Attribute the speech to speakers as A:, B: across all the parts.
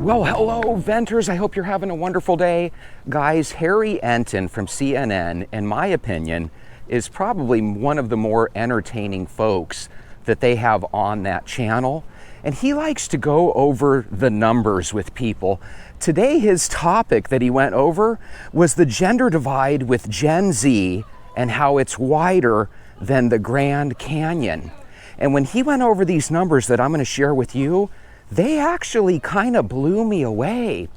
A: Well, hello, Venters. I hope you're having a wonderful day. Guys, Harry Enton from CNN, in my opinion, is probably one of the more entertaining folks that they have on that channel. And he likes to go over the numbers with people. Today, his topic that he went over was the gender divide with Gen Z and how it's wider than the Grand Canyon. And when he went over these numbers that I'm going to share with you, they actually kind of blew me away,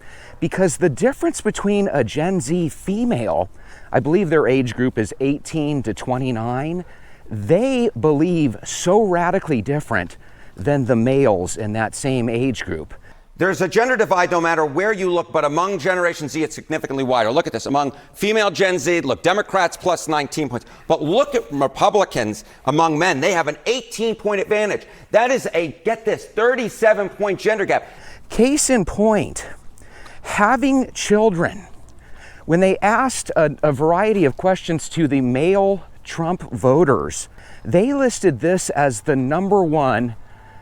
A: because the difference between a Gen Z female, I believe their age group is 18 to 29, they believe so radically different than the males in that same age group.
B: There's a gender divide no matter where you look, but among Generation Z, it's significantly wider. Look at this. Among female Gen Z, look, Democrats plus 19 points. But look at Republicans among men. They have an 18-point advantage. That is a, get this, 37-point gender gap.
A: Case in point, having children. When they asked a variety of questions to the male Trump voters, they listed this as the number one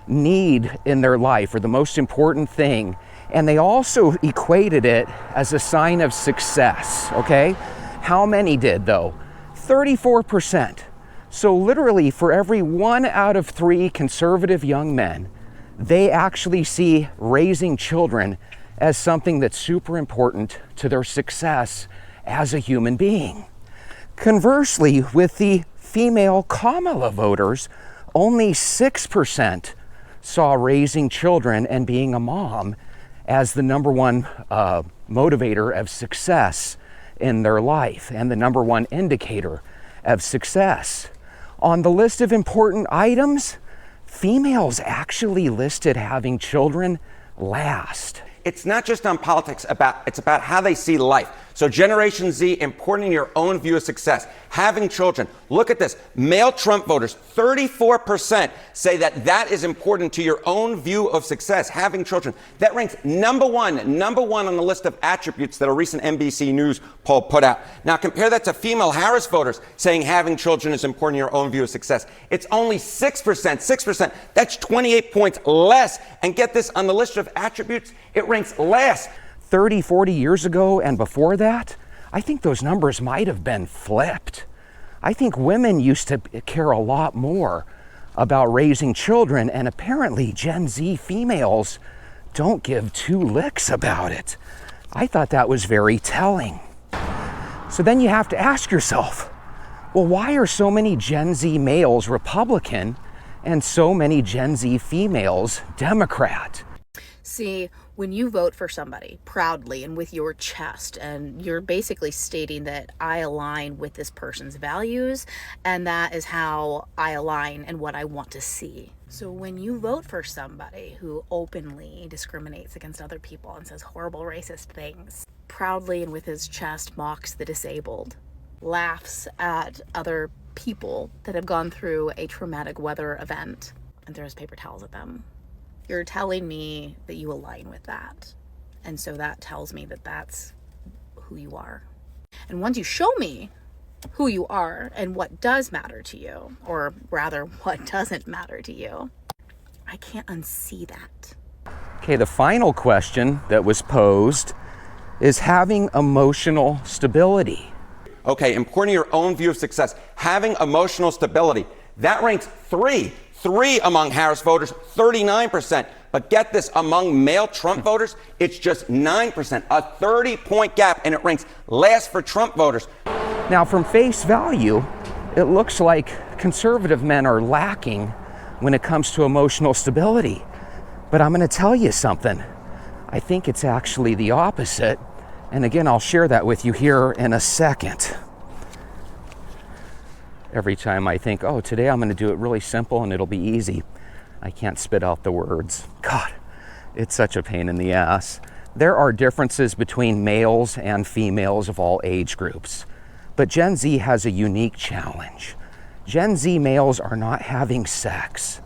A: need in their life, or the most important thing, and they also equated it as a sign of success. Okay, how many did though? 34%. So literally for every 1 out of 3 conservative young men, they actually see raising children as something that's super important to their success as a human being. Conversely, with the female Kamala voters, only 6% saw raising children and being a mom as the number one motivator of success in their life and the number one indicator of success. On the list of important items, females actually listed having children last.
B: It's not just on politics, it's about how they see life. So Generation Z, important in your own view of success. Having children. Look at this. Male Trump voters, 34% say that is important to your own view of success. Having children. That ranks number one on the list of attributes that a recent NBC News poll put out. Now compare that to female Harris voters saying having children is important in your own view of success. It's only 6%. That's 28 points less. And get this, on the list of attributes, it ranks last.
A: 30, 40 years ago and before that, I think those numbers might have been flipped. I think women used to care a lot more about raising children, and apparently Gen Z females don't give two licks about it. I thought that was very telling. So then you have to ask yourself, well, why are so many Gen Z males Republican and so many Gen Z females Democrat?
C: See, when you vote for somebody proudly and with your chest, and you're basically stating that I align with this person's values, and that is how I align and what I want to see. So when you vote for somebody who openly discriminates against other people and says horrible racist things, proudly and with his chest mocks the disabled, laughs at other people that have gone through a traumatic weather event, and throws paper towels at them, you're telling me that you align with that. And so that tells me that that's who you are. And once you show me who you are and what does matter to you, or rather what doesn't matter to you, I can't unsee that.
A: Okay, the final question that was posed is having emotional stability.
B: Okay, important in your own view of success. Having emotional stability. That ranks 3 among Harris voters, 39%. But get this, among male Trump voters, it's just 9%, a 30-point gap, and it ranks last for Trump voters.
A: Now, from face value, it looks like conservative men are lacking when it comes to emotional stability. But I'm going to tell you something. I think it's actually the opposite. And again, I'll share that with you here in a second. Every time I think, oh, today I'm going to do it really simple and it'll be easy, I can't spit out the words. God, it's such a pain in the ass. There are differences between males and females of all age groups, but Gen Z has a unique challenge. Gen Z males are not having sex.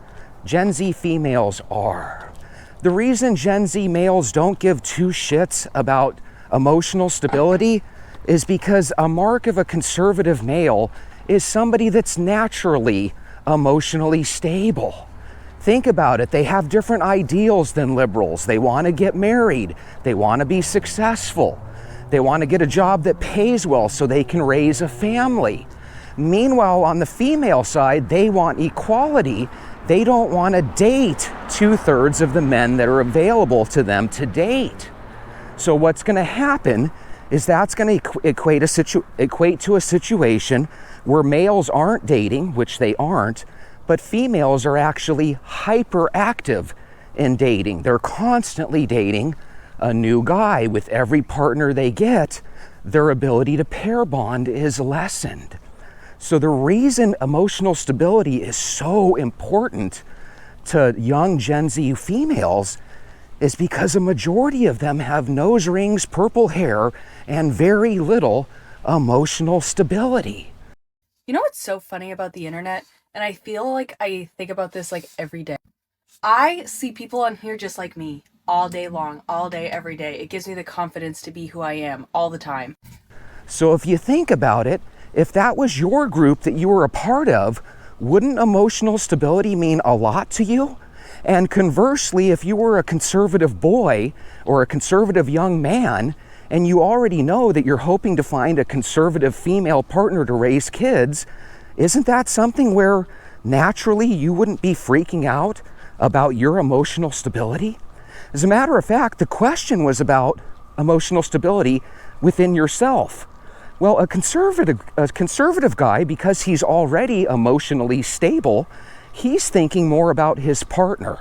A: Gen Z females are. The reason Gen Z males don't give two shits about emotional stability is because a mark of a conservative male is somebody that's naturally emotionally stable. Think about it. They have different ideals than liberals. They want to get married. They want to be successful. They want to get a job that pays well so they can raise a family. Meanwhile, on the female side, they want equality. They don't want to date 2/3 of the men that are available to them to date. So what's going to happen is that's going to equate to a situation where males aren't dating, which they aren't, but females are actually hyperactive in dating. They're constantly dating a new guy. With every partner they get, their ability to pair bond is lessened. So the reason emotional stability is so important to young Gen Z females is because a majority of them have nose rings, purple hair, and very little emotional stability.
D: You know what's so funny about the internet? And I feel like I think about this like every day. I see people on here just like me all day long, all day, every day. It gives me the confidence to be who I am all the time.
A: So if you think about it, if that was your group that you were a part of, wouldn't emotional stability mean a lot to you? And conversely, if you were a conservative boy or a conservative young man, and you already know that you're hoping to find a conservative female partner to raise kids, isn't that something where naturally you wouldn't be freaking out about your emotional stability? As a matter of fact, the question was about emotional stability within yourself. Well, a conservative guy, because he's already emotionally stable, he's thinking more about his partner.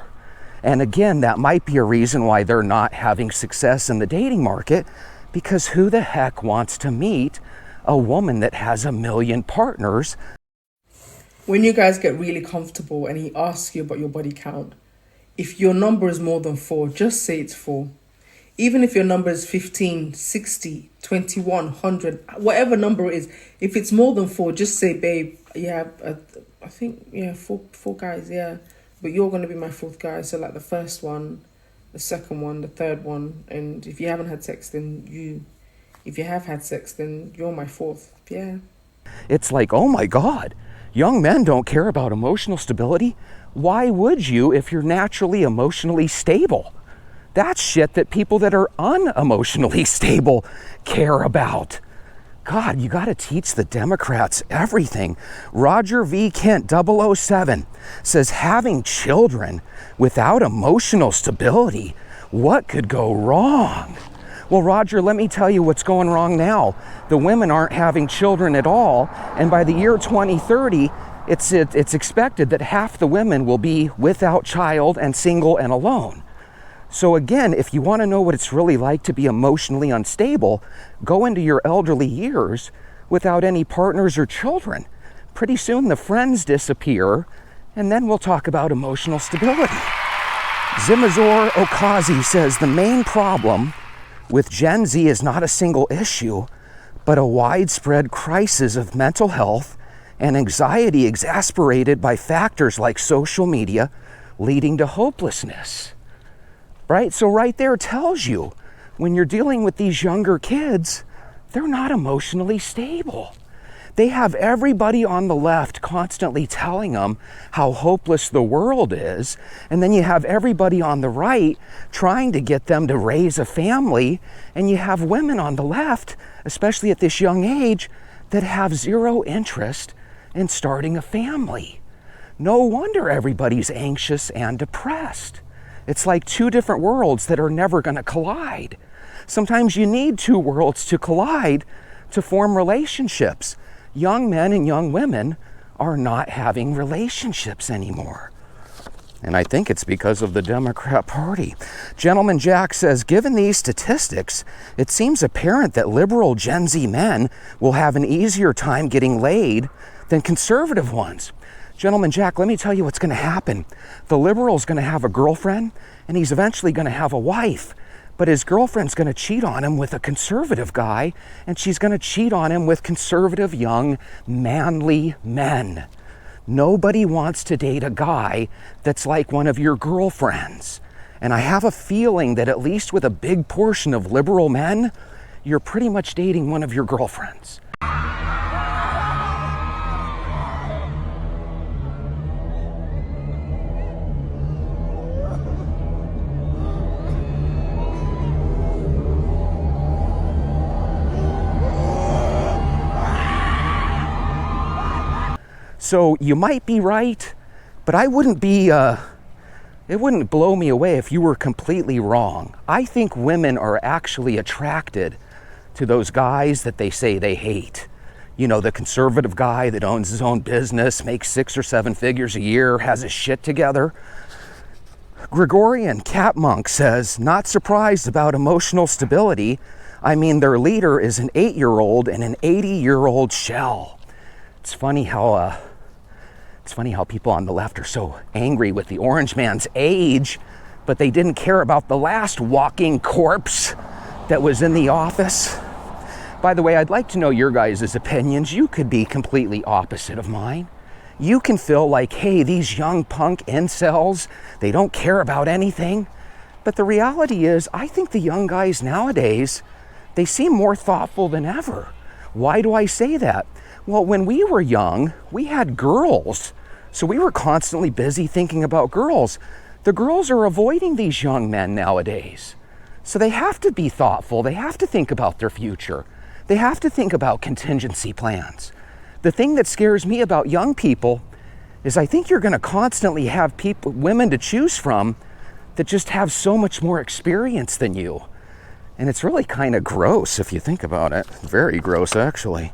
A: And again, that might be a reason why they're not having success in the dating market, because who the heck wants to meet a woman that has a million partners?
E: When you guys get really comfortable and he asks you about your body count, if your number is more than 4, just say it's 4. Even if your number is 15, 60, 21, 100, whatever number it is, if it's more than 4, just say, babe, I think, four guys, yeah. But you're going to be my 4th guy. So like the first one, the second one, the third one. And if you haven't had sex, then if you have had sex, then you're my 4th. Yeah.
A: It's like, oh my God, young men don't care about emotional stability. Why would you if you're naturally emotionally stable? That's shit that people that are unemotionally stable care about. God, you got to teach the Democrats everything. Roger V. Kent 007 says having children without emotional stability, what could go wrong? Well, Roger, let me tell you what's going wrong now. The women aren't having children at all, and by the year 2030, it's expected that half the women will be without child and single and alone. So again, if you want to know what it's really like to be emotionally unstable, go into your elderly years without any partners or children. Pretty soon the friends disappear, and then we'll talk about emotional stability. Zimazor Okazi says the main problem with Gen Z is not a single issue, but a widespread crisis of mental health and anxiety exacerbated by factors like social media leading to hopelessness. Right? So right there tells you when you're dealing with these younger kids, they're not emotionally stable. They have everybody on the left constantly telling them how hopeless the world is. And then you have everybody on the right trying to get them to raise a family. And you have women on the left, especially at this young age, that have zero interest in starting a family. No wonder everybody's anxious and depressed. It's like 2 different worlds that are never going to collide. Sometimes you need 2 worlds to collide to form relationships. Young men and young women are not having relationships anymore. And I think it's because of the Democrat Party. Gentleman Jack says, given these statistics, it seems apparent that liberal Gen Z men will have an easier time getting laid than conservative ones. Gentleman Jack, let me tell you what's going to happen. The liberal's going to have a girlfriend, and he's eventually going to have a wife. But his girlfriend's going to cheat on him with a conservative guy, and she's going to cheat on him with conservative, young, manly men. Nobody wants to date a guy that's like one of your girlfriends. And I have a feeling that at least with a big portion of liberal men, you're pretty much dating one of your girlfriends. So you might be right, but I wouldn't be, it wouldn't blow me away if you were completely wrong. I think women are actually attracted to those guys that they say they hate. You know, the conservative guy that owns his own business, makes 6 or 7 figures a year, has his shit together. Gregorian Cat Monk says, not surprised about emotional stability. I mean, their leader is an 8-year-old and an 80-year-old shell. It's funny how people on the left are so angry with the orange man's age, but they didn't care about the last walking corpse that was in the office. By the way, I'd like to know your guys' opinions. You could be completely opposite of mine. You can feel like, hey, these young punk incels, they don't care about anything. But the reality is, I think the young guys nowadays, they seem more thoughtful than ever. Why do I say that? Well, when we were young, we had girls. So we were constantly busy thinking about girls. The girls are avoiding these young men nowadays. So they have to be thoughtful. They have to think about their future. They have to think about contingency plans. The thing that scares me about young people is I think you're going to constantly have women to choose from that just have so much more experience than you. And it's really kind of gross if you think about it. Very gross, actually.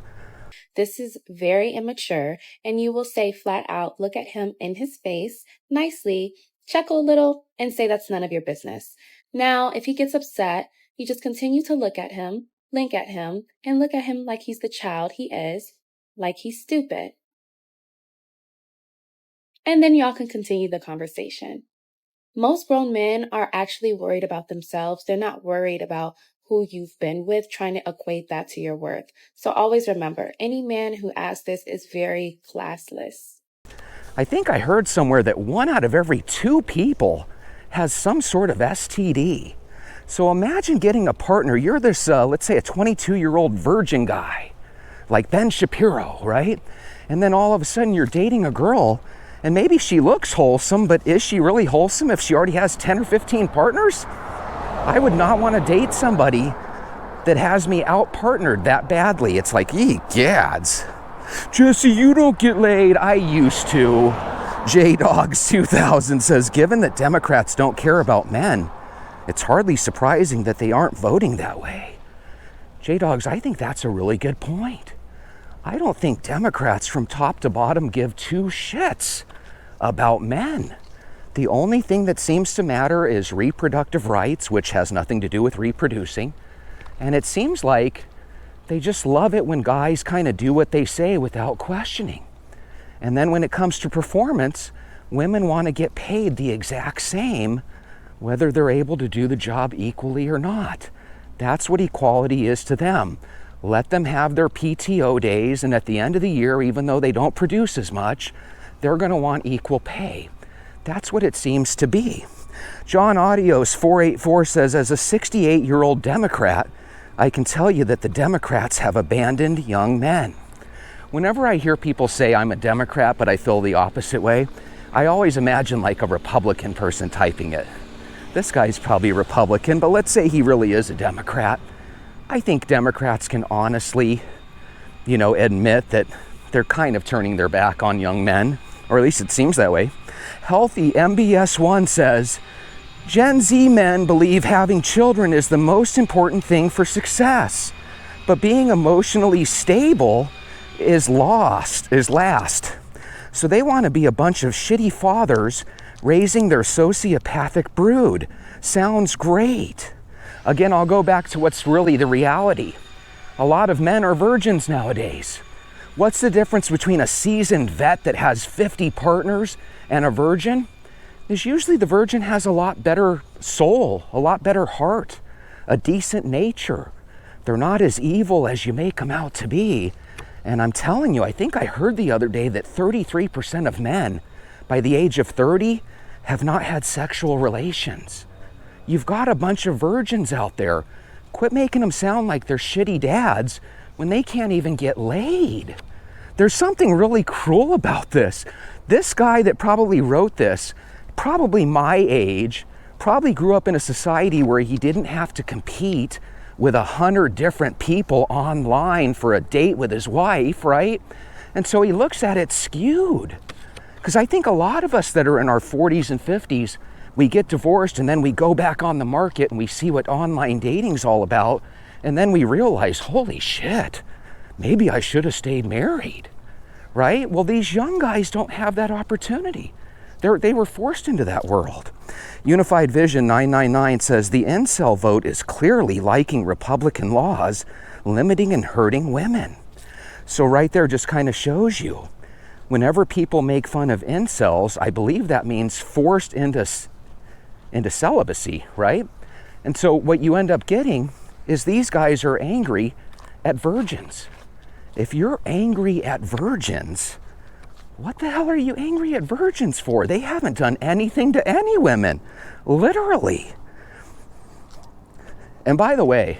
F: This is very immature, and you will say flat out, look at him in his face, nicely, chuckle a little, and say that's none of your business. Now, if he gets upset, you just continue to look at him, blink at him, and look at him like he's the child he is, like he's stupid. And then y'all can continue the conversation. Most grown men are actually worried about themselves. They're not worried about who you've been with, trying to equate that to your worth. So always remember, any man who asks this is very classless.
A: I think I heard somewhere that 1 out of every 2 people has some sort of STD. So imagine getting a partner. You're this, let's say a 22-year-old virgin guy, like Ben Shapiro, right? And then all of a sudden you're dating a girl, and maybe she looks wholesome, but is she really wholesome if she already has 10 or 15 partners? I would not want to date somebody that has me out-partnered that badly. It's like, gads. Jesse, you don't get laid. I used to. JDogs2000 says, given that Democrats don't care about men, it's hardly surprising that they aren't voting that way. JDogs, I think that's a really good point. I don't think Democrats from top to bottom give 2 shits about men. The only thing that seems to matter is reproductive rights, which has nothing to do with reproducing. And it seems like they just love it when guys kind of do what they say without questioning. And then when it comes to performance, women want to get paid the exact same, whether they're able to do the job equally or not. That's what equality is to them. Let them have their PTO days, and at the end of the year, even though they don't produce as much, they're going to want equal pay. That's what it seems to be. John Audios 484 says, as a 68-year-old Democrat, I can tell you that the Democrats have abandoned young men. Whenever I hear people say I'm a Democrat, but I feel the opposite way, I always imagine like a Republican person typing it. This guy's probably a Republican, but let's say he really is a Democrat. I think Democrats can honestly, admit that they're kind of turning their back on young men, or at least it seems that way. Healthy MBS1 says, Gen Z men believe having children is the most important thing for success, but being emotionally stable is last. So they want to be a bunch of shitty fathers raising their sociopathic brood. Sounds great. Again, I'll go back to what's really the reality. A lot of men are virgins nowadays. What's the difference between a seasoned vet that has 50 partners and a virgin? Is usually the virgin has a lot better soul, a lot better heart, a decent nature. They're not as evil as you make them out to be. And I'm telling you, I think I heard the other day that 33% of men by the age of 30 have not had sexual relations. You've got a bunch of virgins out there. Quit making them sound like they're shitty dads when they can't even get laid. There's something really cruel about this. This guy that probably wrote this, probably my age, probably grew up in a society where he didn't have to compete with 100 different people online for a date with his wife, right? And so he looks at it skewed. Because I think a lot of us that are in our 40s and 50s, we get divorced and then we go back on the market and we see what online dating's all about. And then we realize, holy shit, maybe I should have stayed married, right? Well, these young guys don't have that opportunity. They were forced into that world. Unified Vision 999 says the incel vote is clearly liking Republican laws limiting and hurting women. So right there just kind of shows you, whenever people make fun of incels, I believe that means forced into celibacy, right? And so what you end up getting is these guys are angry at virgins. If you're angry at virgins, what the hell are you angry at virgins for? They haven't done anything to any women, literally. And by the way,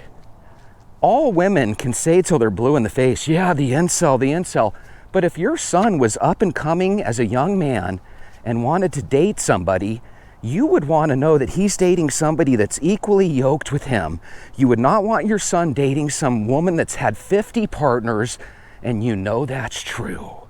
A: all women can say till they're blue in the face, yeah, the incel. But if your son was up and coming as a young man and wanted to date somebody, you would want to know that he's dating somebody that's equally yoked with him. You would not want your son dating some woman that's had 50 partners, and you know that's true.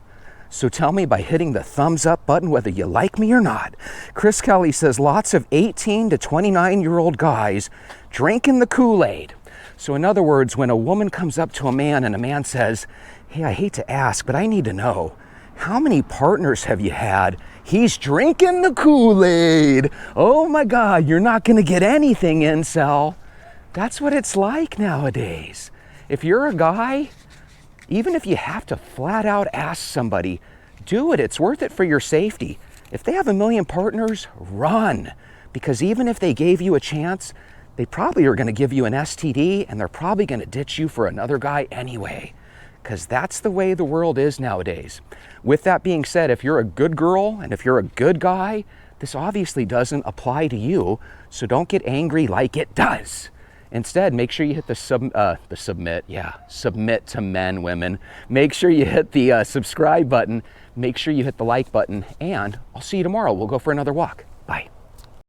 A: So tell me by hitting the thumbs up button whether you like me or not. Chris Kelly says lots of 18 to 29-year-old guys drinking the Kool-Aid. So in other words, when a woman comes up to a man and a man says, hey, I hate to ask, but I need to know, how many partners have you had? He's drinking the Kool-Aid. Oh my God, you're not going to get anything, incel. That's what it's like nowadays. If you're a guy, even if you have to flat out ask somebody, do it. It's worth it for your safety. If they have 1 million partners, run. Because even if they gave you a chance, they probably are going to give you an STD, and they're probably going to ditch you for another guy anyway. Because that's the way the world is nowadays. With that being said, if you're a good girl and if you're a good guy, this obviously doesn't apply to you. So don't get angry like it does. Instead, make sure you hit submit to men, women. Make sure you hit the subscribe button. Make sure you hit the like button. And I'll see you tomorrow. We'll go for another walk. Bye.